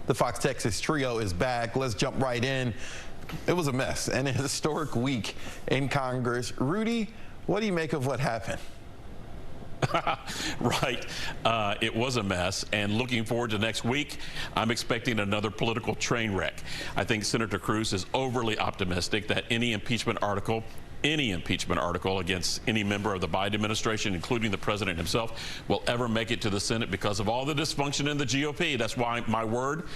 The Fox Texas trio is back. Let's jump right in. It was a mess and a historic week in Congress. Rudy, what do you make of what happened? Right. It was a mess, and looking forward to next week, I'm expecting another political train wreck. I think Senator Cruz is overly optimistic that any impeachment article against any member of the Biden administration, including the president himself, will ever make it to the Senate because of all the dysfunction in the GOP. That's why my word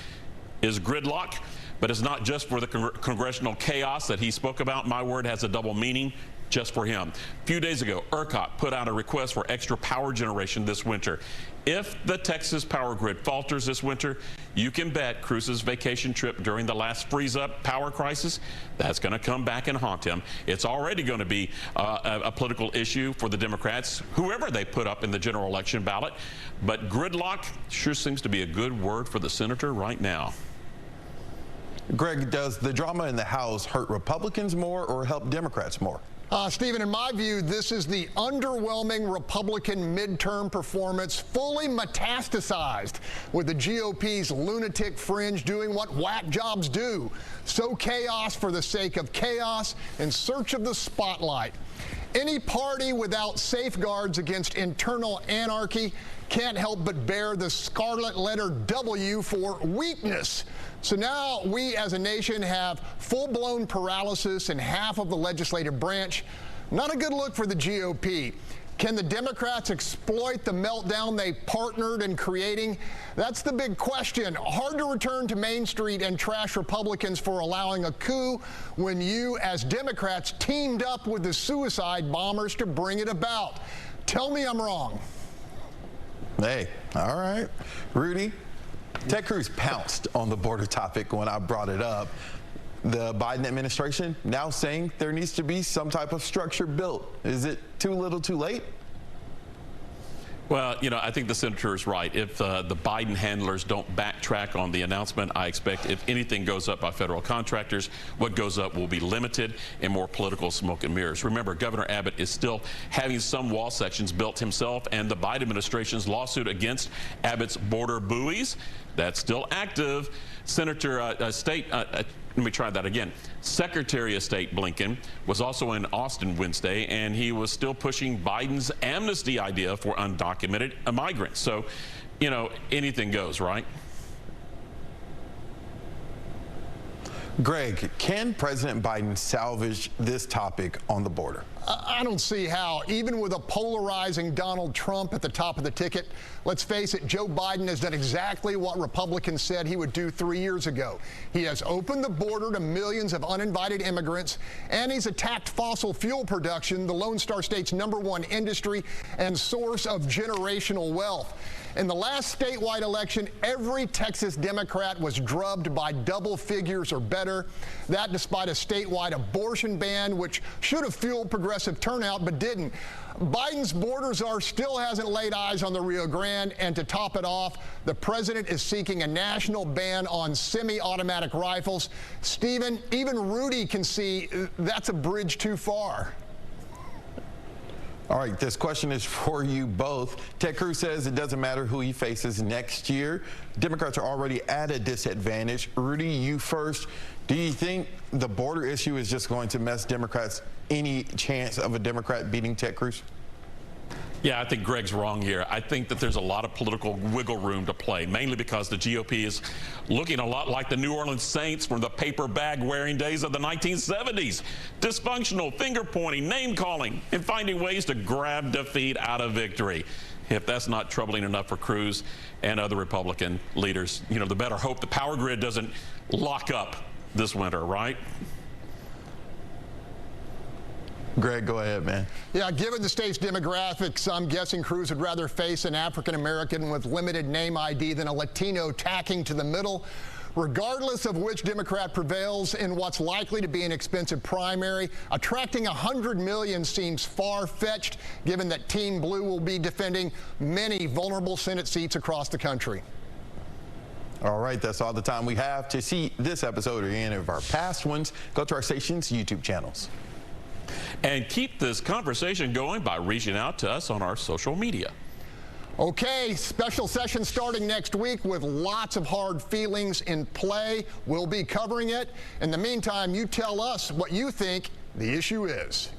is gridlock. But it's not just for the congressional chaos that he spoke about. My word has a double meaning just for him. A few days ago, ERCOT put out a request for extra power generation this winter. If the Texas power grid falters this winter, you can bet Cruz's vacation trip during the last freeze-up power crisis, that's going to come back and haunt him. It's already going to be a political issue for the Democrats, whoever they put up in the general election ballot. But gridlock sure seems to be a good word for the senator right now. Greg, does the drama in the House hurt Republicans more or help Democrats more? Stephen, in my view, this is the underwhelming Republican midterm performance fully metastasized with the GOP's lunatic fringe doing what whack jobs do. Sow chaos for the sake of chaos in search of the spotlight. Any party without safeguards against internal anarchy can't help but bear the scarlet letter W for weakness. So now we as a nation have full-blown paralysis in half of the legislative branch. Not a good look for the GOP. Can the Democrats exploit the meltdown they partnered in creating? That's the big question. Hard to return to Main Street and trash Republicans for allowing a coup when you, as Democrats, teamed up with the suicide bombers to bring it about. Tell me I'm wrong. Hey, all right. Rudy, Ted Cruz pounced on the border topic when I brought it up. The Biden administration now saying there needs to be some type of structure built. Is it too little too late? Well, you know, I think the senator is right. If the Biden handlers don't backtrack on the announcement, I expect if anything goes up by federal contractors, what goes up will be limited and more political smoke and mirrors. Remember, Governor Abbott is still having some wall sections built himself, and the Biden administration's lawsuit against Abbott's border buoys, that's still active. Let me try that again. Secretary of State Blinken was also in Austin Wednesday, and he was still pushing Biden's amnesty idea for undocumented migrants. So, you know, anything goes, right? Greg, can President Biden salvage this topic on the border? I don't see how, even with a polarizing Donald Trump at the top of the ticket. Let's face it, Joe Biden has done exactly what Republicans said he would do 3 years ago. He has opened the border to millions of uninvited immigrants, and he's attacked fossil fuel production, the Lone Star State's #1 industry and source of generational wealth. In the last statewide election, every Texas Democrat was drubbed by double figures or better. That despite a statewide abortion ban, which should have fueled progressive turnout, but didn't. Biden's border czar still hasn't laid eyes on the Rio Grande, and to top it off, the president is seeking a national ban on semi-automatic rifles. Stephen, even Rudy can see that's a bridge too far. All right, this question is for you both. Ted Cruz says it doesn't matter who he faces next year. Democrats are already at a disadvantage. Rudy, you first. Do you think the border issue is just going to mess Democrats any chance of a Democrat beating Ted Cruz? Yeah, I think Greg's wrong here. I think that there's a lot of political wiggle room to play, mainly because the GOP is looking a lot like the New Orleans Saints from the paper bag wearing days of the 1970s. Dysfunctional, finger pointing, name calling, and finding ways to grab defeat out of victory. If that's not troubling enough for Cruz and other Republican leaders, you know, the better hope the power grid doesn't lock up this winter, right? Greg, go ahead, man. Yeah, given the state's demographics, I'm guessing Cruz would rather face an African-American with limited name ID than a Latino tacking to the middle. Regardless of which Democrat prevails in what's likely to be an expensive primary, attracting 100 million seems far-fetched, given that Team Blue will be defending many vulnerable Senate seats across the country. All right, that's all the time we have. To see this episode or any of our past ones, go to our station's YouTube channels. And keep this conversation going by reaching out to us on our social media. Okay, special session starting next week with lots of hard feelings in play. We'll be covering it. In the meantime, you tell us what you think the issue is.